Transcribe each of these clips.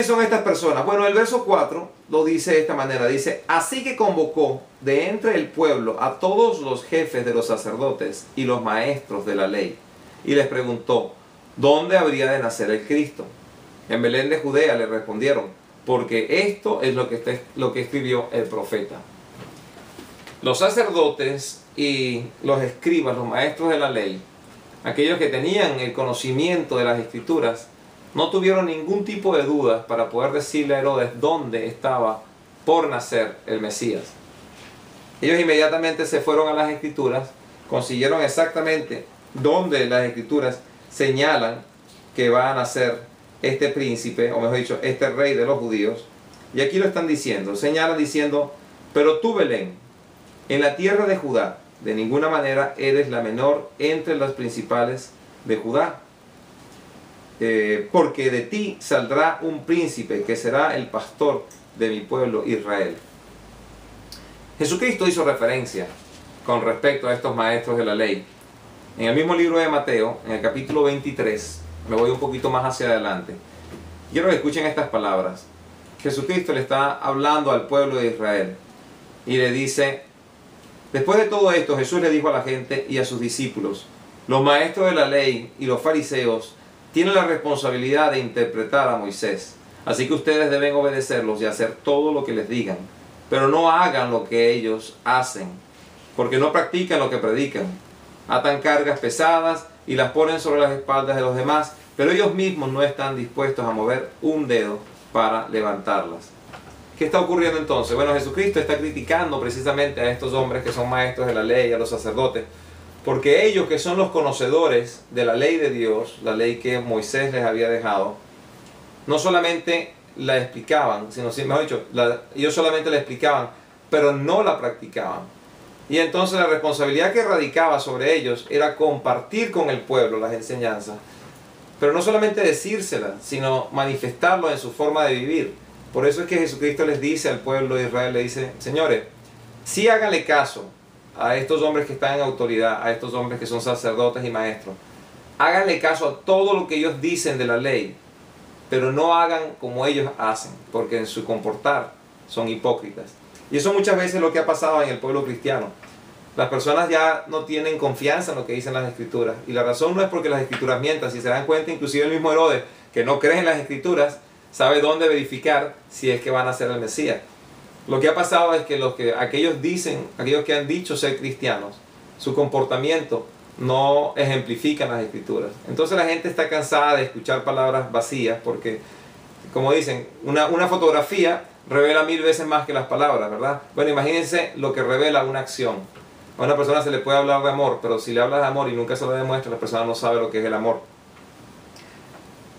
Son estas personas. Bueno, el verso 4 lo dice de esta manera. Dice, así que convocó de entre el pueblo a todos los jefes de los sacerdotes y los maestros de la ley. Y les preguntó, ¿dónde habría de nacer el Cristo? En Belén de Judea le respondieron, porque esto es lo que escribió el profeta. Los sacerdotes y los escribas, los maestros de la ley, aquellos que tenían el conocimiento de las escrituras, no tuvieron ningún tipo de dudas para poder decirle a Herodes dónde estaba por nacer el Mesías. Ellos inmediatamente se fueron a las escrituras, consiguieron exactamente dónde las escrituras señalan que va a nacer este príncipe, o mejor dicho, este rey de los judíos. Y aquí lo están diciendo, señalan diciendo, pero tú, Belén, en la tierra de Judá, de ninguna manera eres la menor entre las principales de Judá. Porque de ti saldrá un príncipe que será el pastor de mi pueblo Israel. Jesucristo hizo referencia con respecto a estos maestros de la ley. En el mismo libro de Mateo, en el capítulo 23, me voy un poquito más hacia adelante. Quiero que escuchen estas palabras. Jesucristo le está hablando al pueblo de Israel y le dice, después de todo esto, Jesús le dijo a la gente y a sus discípulos, los maestros de la ley y los fariseos tienen la responsabilidad de interpretar a Moisés. Así que ustedes deben obedecerlos y hacer todo lo que les digan. Pero no hagan lo que ellos hacen, porque no practican lo que predican. Atan cargas pesadas y las ponen sobre las espaldas de los demás, pero ellos mismos no están dispuestos a mover un dedo para levantarlas. ¿Qué está ocurriendo entonces? Bueno, Jesucristo está criticando precisamente a estos hombres que son maestros de la ley, a los sacerdotes, porque ellos que son los conocedores de la ley de Dios, la ley que Moisés les había dejado, no solamente la explicaban, sino, mejor dicho, ellos solamente la explicaban, pero no la practicaban. Y entonces la responsabilidad que radicaba sobre ellos era compartir con el pueblo las enseñanzas, pero no solamente decírselas, sino manifestarlo en su forma de vivir. Por eso es que Jesucristo les dice al pueblo de Israel, le dice, señores, sí háganle caso a estos hombres que están en autoridad, a estos hombres que son sacerdotes y maestros. Háganle caso a todo lo que ellos dicen de la ley, pero no hagan como ellos hacen, porque en su comportar son hipócritas. Y eso muchas veces es lo que ha pasado en el pueblo cristiano. Las personas ya no tienen confianza en lo que dicen las escrituras. Y la razón no es porque las escrituras mientan. Si se dan cuenta, inclusive el mismo Herodes, que no cree en las escrituras, sabe dónde verificar si es que van a ser el Mesías. Lo que ha pasado es que aquellos que han dicho ser cristianos, su comportamiento no ejemplifican las escrituras. Entonces la gente está cansada de escuchar palabras vacías porque, como dicen, una fotografía revela 1000 veces más que las palabras, ¿verdad? Bueno, imagínense lo que revela una acción. A una persona se le puede hablar de amor, pero si le hablas de amor y nunca se lo demuestra, la persona no sabe lo que es el amor.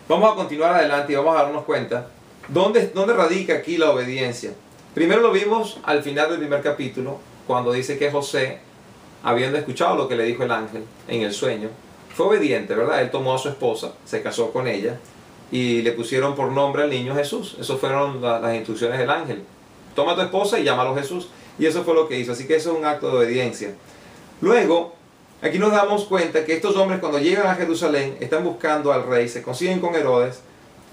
Vamos a continuar adelante y vamos a darnos cuenta dónde radica aquí la obediencia. Primero lo vimos al final del primer capítulo, cuando dice que José, habiendo escuchado lo que le dijo el ángel en el sueño, fue obediente, ¿verdad? Él tomó a su esposa, se casó con ella y le pusieron por nombre al niño Jesús. Esas fueron las instrucciones del ángel. Toma a tu esposa y llámalo Jesús. Y eso fue lo que hizo. Así que eso es un acto de obediencia. Luego, aquí nos damos cuenta que estos hombres cuando llegan a Jerusalén están buscando al rey, se consiguen con Herodes.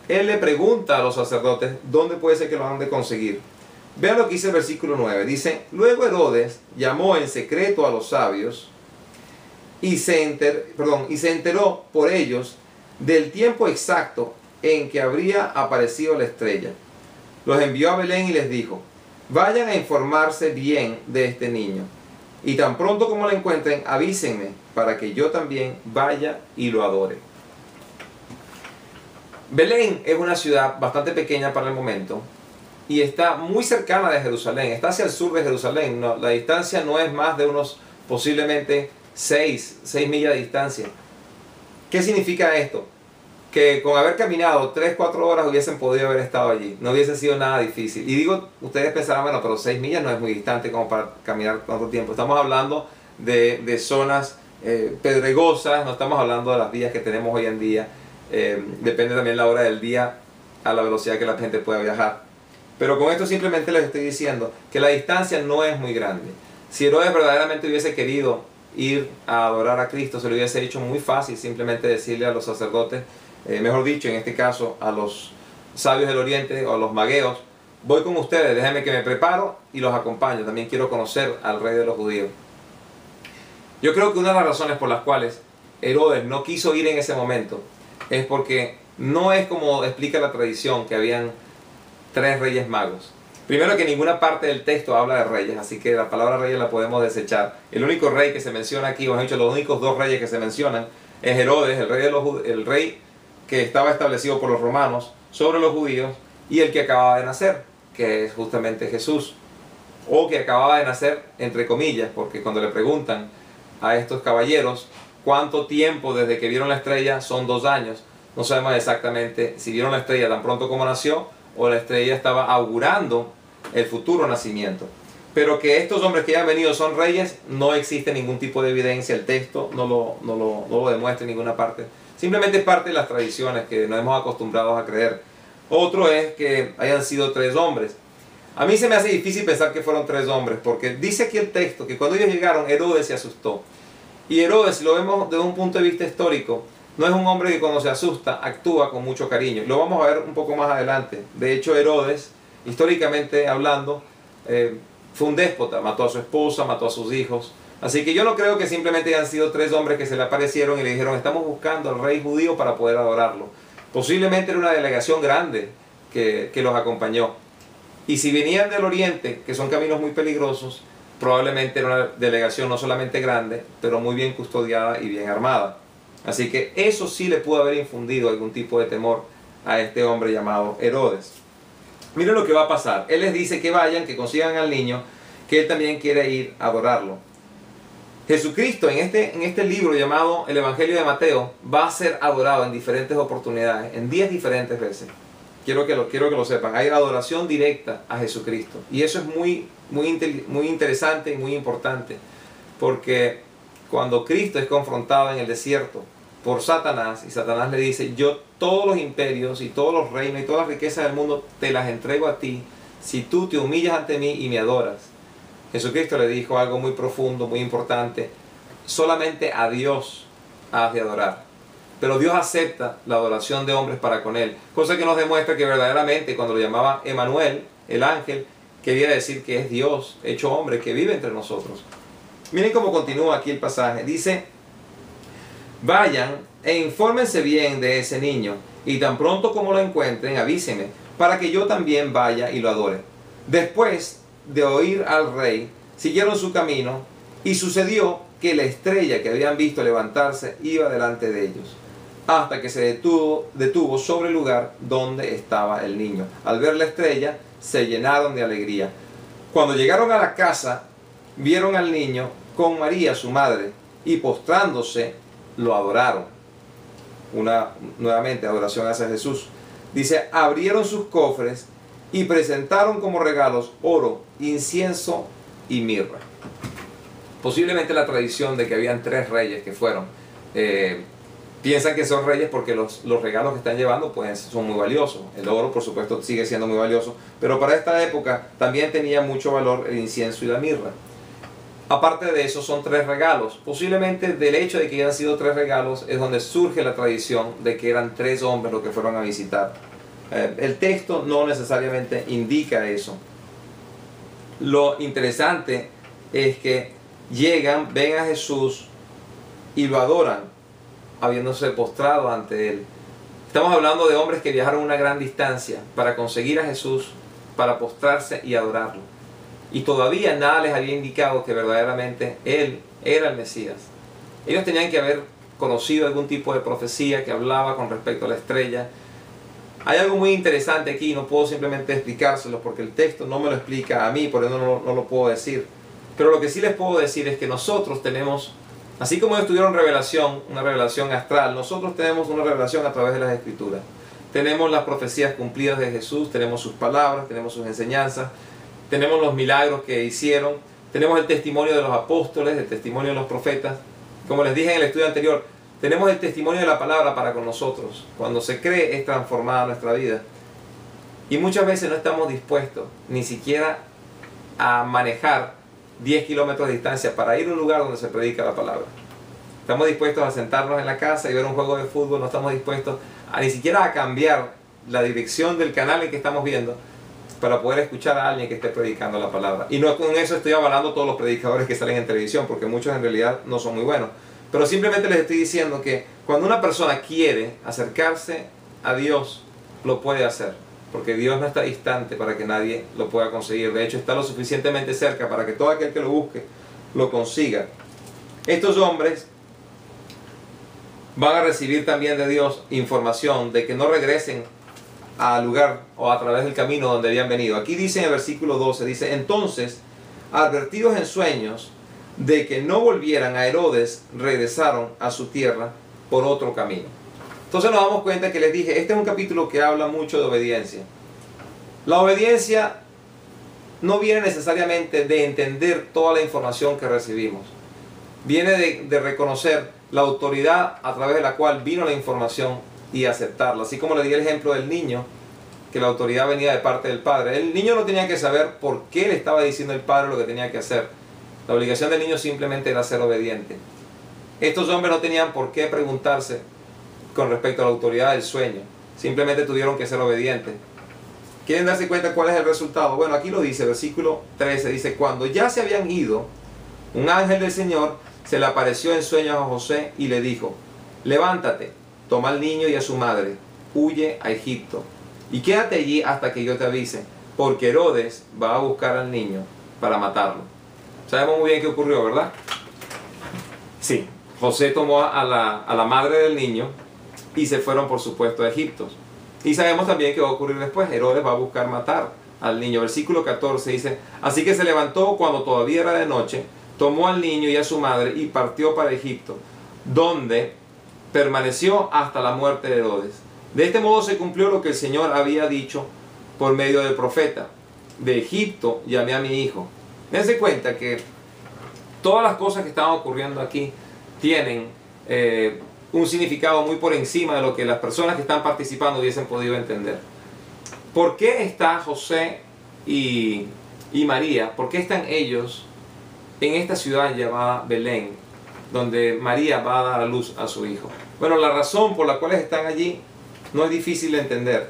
Él le pregunta a los sacerdotes dónde puede ser que lo han de conseguir. Vean lo que dice el versículo 9. Dice, luego Herodes llamó en secreto a los sabios y se enteró por ellos del tiempo exacto en que habría aparecido la estrella. Los envió a Belén y les dijo, vayan a informarse bien de este niño, y tan pronto como lo encuentren, avísenme para que yo también vaya y lo adore. Belén es una ciudad bastante pequeña para el momento, y está muy cercana de Jerusalén, está hacia el sur de Jerusalén. No, la distancia no es más de unos posiblemente 6 millas de distancia. ¿Qué significa esto? Que con haber caminado 3-4 horas hubiesen podido haber estado allí, no hubiese sido nada difícil. Y digo, ustedes pensarán, bueno, pero 6 millas no es muy distante como para caminar tanto tiempo. Estamos hablando de zonas pedregosas, no estamos hablando de las vías que tenemos hoy en día. Depende también la hora del día, a la velocidad que la gente pueda viajar. Pero con esto simplemente les estoy diciendo que la distancia no es muy grande. Si Herodes verdaderamente hubiese querido ir a adorar a Cristo, se lo hubiese hecho muy fácil simplemente decirle a los sacerdotes, mejor dicho, en este caso a los sabios del oriente o los magueos, voy con ustedes, déjenme que me preparo y los acompaño, también quiero conocer al rey de los judíos. Yo creo que una de las razones por las cuales Herodes no quiso ir en ese momento es porque no es como explica la tradición que habían 3 reyes magos. Primero, que ninguna parte del texto habla de reyes, así que la palabra reyes la podemos desechar. El único rey que se menciona aquí, o mejor dicho, los únicos 2 reyes que se mencionan, es Herodes, el rey que estaba establecido por los romanos sobre los judíos, y el que acababa de nacer, que es justamente Jesús, o que acababa de nacer entre comillas, porque cuando le preguntan a estos caballeros cuánto tiempo desde que vieron la estrella, son 2 años, no sabemos exactamente si vieron la estrella tan pronto como nació, o la estrella estaba augurando el futuro nacimiento. Pero que estos hombres que ya han venido son reyes, no existe ningún tipo de evidencia, el texto no lo demuestra en ninguna parte. Simplemente es parte de las tradiciones que nos hemos acostumbrado a creer. Otro es que hayan sido 3 hombres. A mí se me hace difícil pensar que fueron 3 hombres, porque dice aquí el texto que cuando ellos llegaron, Herodes se asustó. Y Herodes, si lo vemos desde un punto de vista histórico, no es un hombre que cuando se asusta actúa con mucho cariño. Lo vamos a ver un poco más adelante. De hecho, Herodes, históricamente hablando, fue un déspota. Mató a su esposa, mató a sus hijos. Así que yo no creo que simplemente hayan sido 3 hombres que se le aparecieron y le dijeron: estamos buscando al rey judío para poder adorarlo. Posiblemente era una delegación grande que los acompañó. Y si venían del oriente, que son caminos muy peligrosos, probablemente era una delegación no solamente grande, pero muy bien custodiada y bien armada. Así que eso sí le pudo haber infundido algún tipo de temor a este hombre llamado Herodes. Miren lo que va a pasar. Él les dice que vayan, que consigan al niño, que él también quiere ir a adorarlo. Jesucristo en este libro llamado el Evangelio de Mateo va a ser adorado en diferentes oportunidades, en 10 diferentes veces. Quiero que lo sepan. Hay adoración directa a Jesucristo. Y eso es muy interesante y muy importante. Porque cuando Cristo es confrontado en el desierto por Satanás, y Satanás le dice: yo todos los imperios y todos los reinos y todas las riquezas del mundo te las entrego a ti, si tú te humillas ante mí y me adoras. Jesucristo le dijo algo muy profundo, muy importante: solamente a Dios has de adorar. Pero Dios acepta la adoración de hombres para con Él, cosa que nos demuestra que verdaderamente cuando lo llamaba Emanuel, el ángel, quería decir que es Dios hecho hombre que vive entre nosotros. Miren cómo continúa aquí el pasaje. Dice: vayan e infórmense bien de ese niño, y tan pronto como lo encuentren, avísenme, para que yo también vaya y lo adore. Después de oír al rey, siguieron su camino, y sucedió que la estrella que habían visto levantarse iba delante de ellos, hasta que se detuvo sobre el lugar donde estaba el niño. Al ver la estrella, se llenaron de alegría. Cuando llegaron a la casa, vieron al niño con María, su madre, y postrándose, lo adoraron. Nuevamente, adoración hacia Jesús. Dice: abrieron sus cofres y presentaron como regalos oro, incienso y mirra. Posiblemente la tradición de que habían 3 reyes que fueron, piensan que son reyes porque los regalos que están llevando pues son muy valiosos. El oro, por supuesto, sigue siendo muy valioso, pero para esta época también tenía mucho valor el incienso y la mirra. Aparte de eso, son 3 regalos. Posiblemente del hecho de que hayan sido 3 regalos es donde surge la tradición de que eran 3 hombres los que fueron a visitar. El texto no necesariamente indica eso. Lo interesante es que llegan, ven a Jesús y lo adoran, habiéndose postrado ante Él. Estamos hablando de hombres que viajaron una gran distancia para conseguir a Jesús, para postrarse y adorarlo. Y todavía nada les había indicado que verdaderamente Él era el Mesías. Ellos tenían que haber conocido algún tipo de profecía que hablaba con respecto a la estrella. Hay algo muy interesante aquí, no puedo simplemente explicárselo porque el texto no me lo explica a mí, por eso no lo puedo decir. Pero lo que sí les puedo decir es que nosotros tenemos, así como ellos tuvieron revelación, una revelación astral, nosotros tenemos una revelación a través de las Escrituras. Tenemos las profecías cumplidas de Jesús, tenemos sus palabras, tenemos sus enseñanzas, tenemos los milagros que hicieron, tenemos el testimonio de los apóstoles, el testimonio de los profetas. Como les dije en el estudio anterior, tenemos el testimonio de la palabra para con nosotros. Cuando se cree es transformada nuestra vida. Y muchas veces no estamos dispuestos ni siquiera a manejar 10 kilómetros de distancia para ir a un lugar donde se predica la palabra. Estamos dispuestos a sentarnos en la casa y ver un juego de fútbol, no estamos dispuestos a ni siquiera a cambiar la dirección del canal en que estamos viendo para poder escuchar a alguien que esté predicando la palabra. Y no con eso estoy avalando todos los predicadores que salen en televisión, porque muchos en realidad no son muy buenos. Pero simplemente les estoy diciendo que cuando una persona quiere acercarse a Dios, lo puede hacer. Porque Dios no está distante para que nadie lo pueda conseguir. De hecho, está lo suficientemente cerca para que todo aquel que lo busque, lo consiga. Estos hombres van a recibir también de Dios información de que no regresen al lugar o a través del camino donde habían venido. Aquí dice en el versículo 12, dice: entonces, advertidos en sueños de que no volvieran a Herodes, regresaron a su tierra por otro camino. Entonces nos damos cuenta que les dije, este es un capítulo que habla mucho de obediencia. La obediencia no viene necesariamente de entender toda la información que recibimos. Viene de reconocer la autoridad a través de la cual vino la información y aceptarla. Así como le di el ejemplo del niño, que la autoridad venía de parte del padre. El niño no tenía que saber por qué le estaba diciendo el padre lo que tenía que hacer. La obligación del niño simplemente era ser obediente. Estos hombres no tenían por qué preguntarse con respecto a la autoridad del sueño. Simplemente tuvieron que ser obedientes. ¿Quieren darse cuenta cuál es el resultado? Bueno, aquí lo dice, versículo 13, dice: cuando ya se habían ido, un ángel del Señor se le apareció en sueños a José y le dijo: levántate, toma al niño y a su madre, huye a Egipto y quédate allí hasta que yo te avise, porque Herodes va a buscar al niño para matarlo. Sabemos muy bien qué ocurrió, ¿verdad? Sí, José tomó a la madre del niño y se fueron, por supuesto, a Egipto. Y sabemos también qué va a ocurrir después. Herodes va a buscar matar al niño. Versículo 14 dice: así que se levantó cuando todavía era de noche, tomó al niño y a su madre y partió para Egipto, donde permaneció hasta la muerte de Herodes. De este modo se cumplió lo que el Señor había dicho por medio del profeta: de Egipto llamé a mi hijo. Dense cuenta que todas las cosas que están ocurriendo aquí tienen un significado muy por encima de lo que las personas que están participando hubiesen podido entender. ¿Por qué está José y María? ¿Por qué están ellos en esta ciudad llamada Belén, donde María va a dar a luz a su hijo? Bueno, la razón por la cual están allí no es difícil de entender.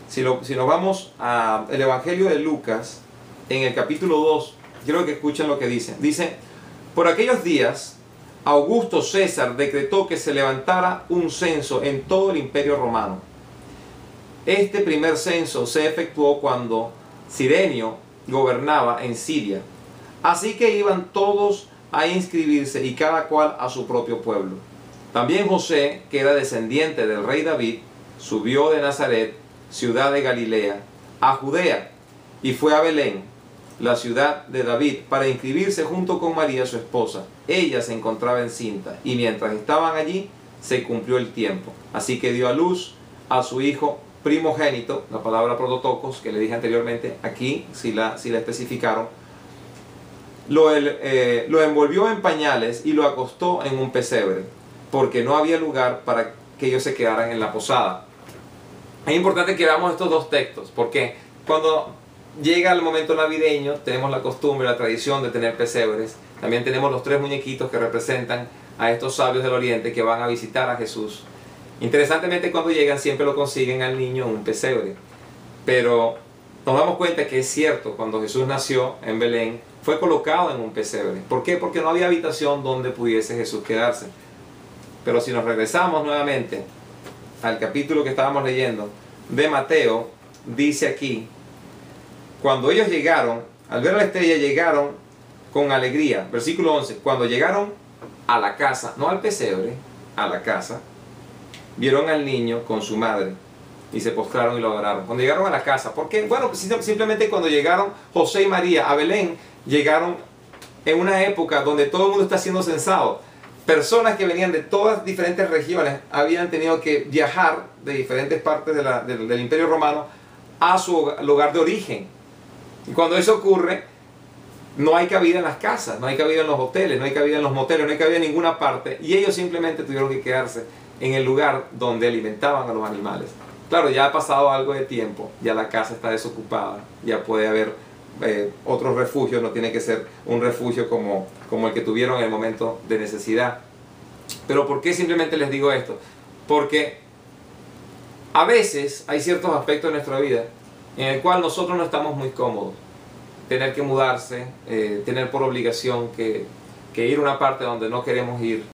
Si nos vamos al Evangelio de Lucas, en el capítulo 2, quiero que escuchen lo que dice. Dice: por aquellos días, Augusto César decretó que se levantara un censo en todo el Imperio Romano. Este primer censo se efectuó cuando Cirenio gobernaba en Siria. Así que iban todos a inscribirse y cada cual a su propio pueblo. También José, que era descendiente del rey David, subió de Nazaret, ciudad de Galilea, a Judea, y fue a Belén, la ciudad de David, para inscribirse junto con María su esposa. Ella se encontraba encinta, y mientras estaban allí, se cumplió el tiempo. Así que dio a luz a su hijo primogénito, la palabra prototokos, que le dije anteriormente, aquí sí la especificaron. Lo envolvió en pañales y lo acostó en un pesebre, porque no había lugar para que ellos se quedaran en la posada. Es importante que veamos estos dos textos, porque cuando llega el momento navideño, tenemos la costumbre, la tradición de tener pesebres. También tenemos los 3 muñequitos que representan a estos sabios del oriente que van a visitar a Jesús. Interesantemente, cuando llegan siempre lo consiguen al niño en un pesebre. Pero nos damos cuenta que es cierto, cuando Jesús nació en Belén, fue colocado en un pesebre. ¿Por qué? Porque no había habitación donde pudiese Jesús quedarse. Pero si nos regresamos nuevamente al capítulo que estábamos leyendo de Mateo, dice aquí: cuando ellos llegaron, al ver la estrella, llegaron con alegría. Versículo 11, cuando llegaron a la casa, no al pesebre, a la casa, vieron al niño con su madre y se postraron y lo adoraron. Cuando llegaron a la casa, ¿por qué? Bueno, simplemente cuando llegaron José y María a Belén, llegaron en una época donde todo el mundo está siendo censado. Personas que venían de todas diferentes regiones habían tenido que viajar de diferentes partes del Imperio Romano a su lugar de origen. Y cuando eso ocurre, no hay cabida en las casas, no hay cabida en los hoteles, no hay cabida en los moteles, no hay cabida en ninguna parte. Y ellos simplemente tuvieron que quedarse en el lugar donde alimentaban a los animales. Claro, ya ha pasado algo de tiempo, ya la casa está desocupada, ya puede haber otros refugios, no tiene que ser un refugio como el que tuvieron en el momento de necesidad. Pero ¿por qué simplemente les digo esto? Porque A veces hay ciertos aspectos de nuestra vida en el cual nosotros no estamos muy cómodos. Tener que mudarse, tener por obligación que ir a una parte donde no queremos ir.